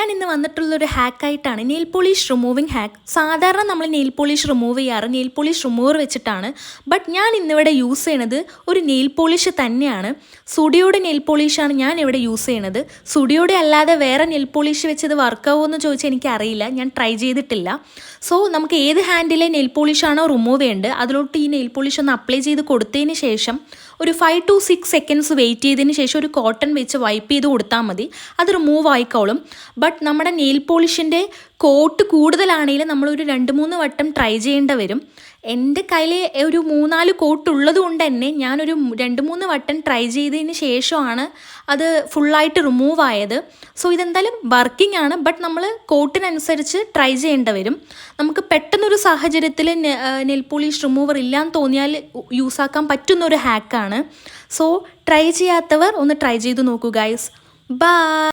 ഞാൻ ഇന്ന് വന്നിട്ടുള്ളൊരു ഹാക്കായിട്ടാണ് nail polish removing hack. സാധാരണ നമ്മൾ നെയിൽ പോളിഷ് റിമൂവ് ചെയ്യാറ് നെയിൽ പോളിഷ് റിമൂവർ വെച്ചിട്ടാണ്. ബട്ട് ഞാൻ ഇന്നിവിടെ യൂസ് ചെയ്യണത് ഒരു നെയിൽ പോളിഷ് തന്നെയാണ്. സുഡിയോയുടെ നെയിൽ പോളിഷാണ് ഞാൻ ഇവിടെ യൂസ് ചെയ്യണത്. സുഡിയോയുടെ അല്ലാതെ വേറെ നെയിൽ പോളിഷ് വെച്ചത് വർക്കാവുമോ എന്ന് ചോദിച്ചാൽ എനിക്കറിയില്ല, ഞാൻ ട്രൈ ചെയ്തിട്ടില്ല. സോ നമുക്ക് ഏത് ഹാൻഡിലെ നെയിൽ പോളിഷാണോ റിമൂവ് ചെയ്യേണ്ടത് അതിലോട്ട് ഈ നെയിൽ പോളിഷ് ഒന്ന് അപ്ലൈ ചെയ്ത് കൊടുത്തതിന് ശേഷം ഒരു 5 to 6 seconds വെയിറ്റ് ചെയ്തതിന് ശേഷം ഒരു കോട്ടൺ വെച്ച് വൈപ്പ് ചെയ്ത് കൊടുത്താൽ മതി, അത് റിമൂവ് ആയിക്കോളും. ബട്ട് നമ്മുടെ നെയിൽ പോളിഷിൻ്റെ കോട്ട് കൂടുതലാണെങ്കിൽ നമ്മളൊരു 2-3 വട്ടം ട്രൈ ചെയ്യേണ്ടി വരും. എൻ്റെ കയ്യിൽ ഒരു 3-4 കോട്ട് ഉള്ളത് കൊണ്ട് തന്നെ ഞാനൊരു 2-3 വട്ടം ട്രൈ ചെയ്തതിന് ശേഷമാണ് അത് ഫുള്ളായിട്ട് റിമൂവ് ആയത്. സോ ഇതെന്തായാലും വർക്കിംഗ് ആണ്, ബട്ട് നമ്മൾ കോട്ടിനനുസരിച്ച് ട്രൈ ചെയ്യേണ്ടി വരും. നമുക്ക് പെട്ടെന്നൊരു സാഹചര്യത്തിൽ നെയിൽ പോളിഷ് റിമൂവർ ഇല്ലാന്ന് തോന്നിയാൽ യൂസാക്കാൻ പറ്റുന്നൊരു ഹാക്കാണ്. സോ ട്രൈ ചെയ്യാത്തവർ ഒന്ന് ട്രൈ ചെയ്ത് നോക്കൂ ഗൈസ്. ബൈ.